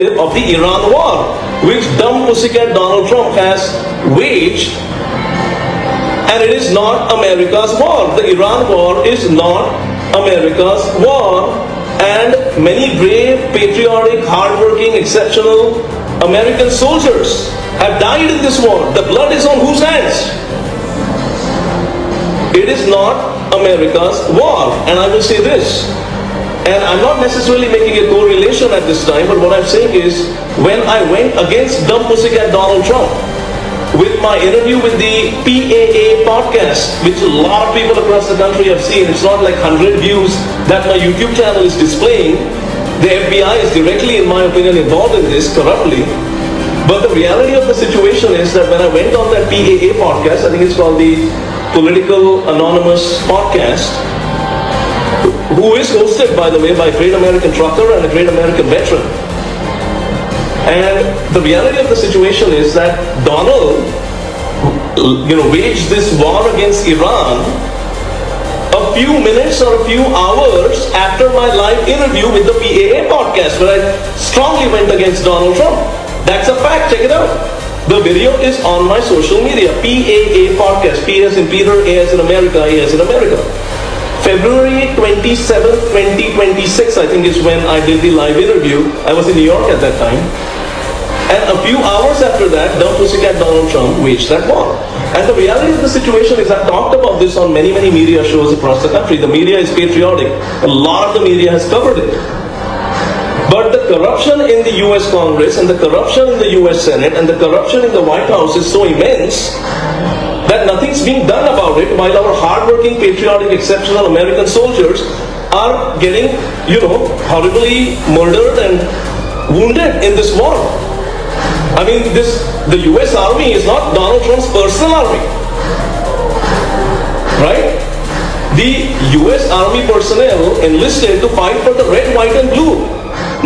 of the Iran war, which dumb pussycat Donald Trump has waged, and it is not America's war. The Iran war is not America's war, and many brave, patriotic, hardworking, exceptional American soldiers have died in this war. The blood is on whose hands? It is not America's war. And I will say this, and I'm not necessarily making a correlation at this time, but what I'm saying is, when I went against dumb pussycat Donald Trump with my interview with the PAA podcast, which a lot of people across the country have seen, it's not like 100 views that my YouTube channel is displaying. The FBI is directly, in my opinion, involved in this corruptly. But the reality of the situation is that when I went on that PAA podcast, I think it's called the Political Anonymous Podcast, who is hosted, by the way, by a great American trucker and a great American veteran. And the reality of the situation is that Donald, waged this war against Iran a few minutes or a few hours after my live interview with the PAA podcast, where I strongly went against Donald Trump. That's a fact, check it out. The video is on my social media, PAA podcast, P as in Peter, A as in America, A as in America. February 27th, 2026, I think is when I did the live interview. I was in New York at that time. And a few hours after that, dumb pussycat Donald Trump waged that war. And the reality of the situation is, I've talked about this on many, many media shows across the country. The media is patriotic. A lot of the media has covered it. But the corruption in the US Congress and the corruption in the US Senate and the corruption in the White House is so immense that nothing's being done about it, while our hardworking, patriotic, exceptional American soldiers are getting, horribly murdered and wounded in this war. I mean, the US Army is not Donald Trump's personal army, right? The US Army personnel enlisted to fight for the red, white, and blue.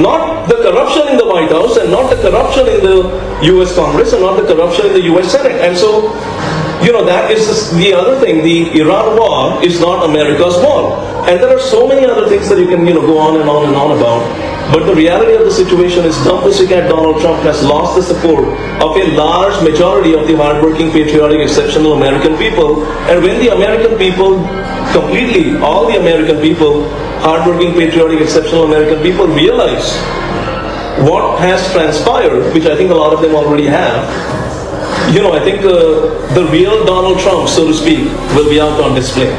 Not the corruption in the White House, and not the corruption in the US Congress, and not the corruption in the US Senate. And so, that is the other thing. The Iran war is not America's war. And there are so many other things that you can, go on and on and on about. But the reality of the situation is, dumb pussycat Donald Trump has lost the support of a large majority of the hardworking, patriotic, exceptional American people. And when the American people completely, all the American people, hardworking, patriotic, exceptional American people realize what has transpired, which I think a lot of them already have, I think the real Donald Trump, so to speak, will be out on display.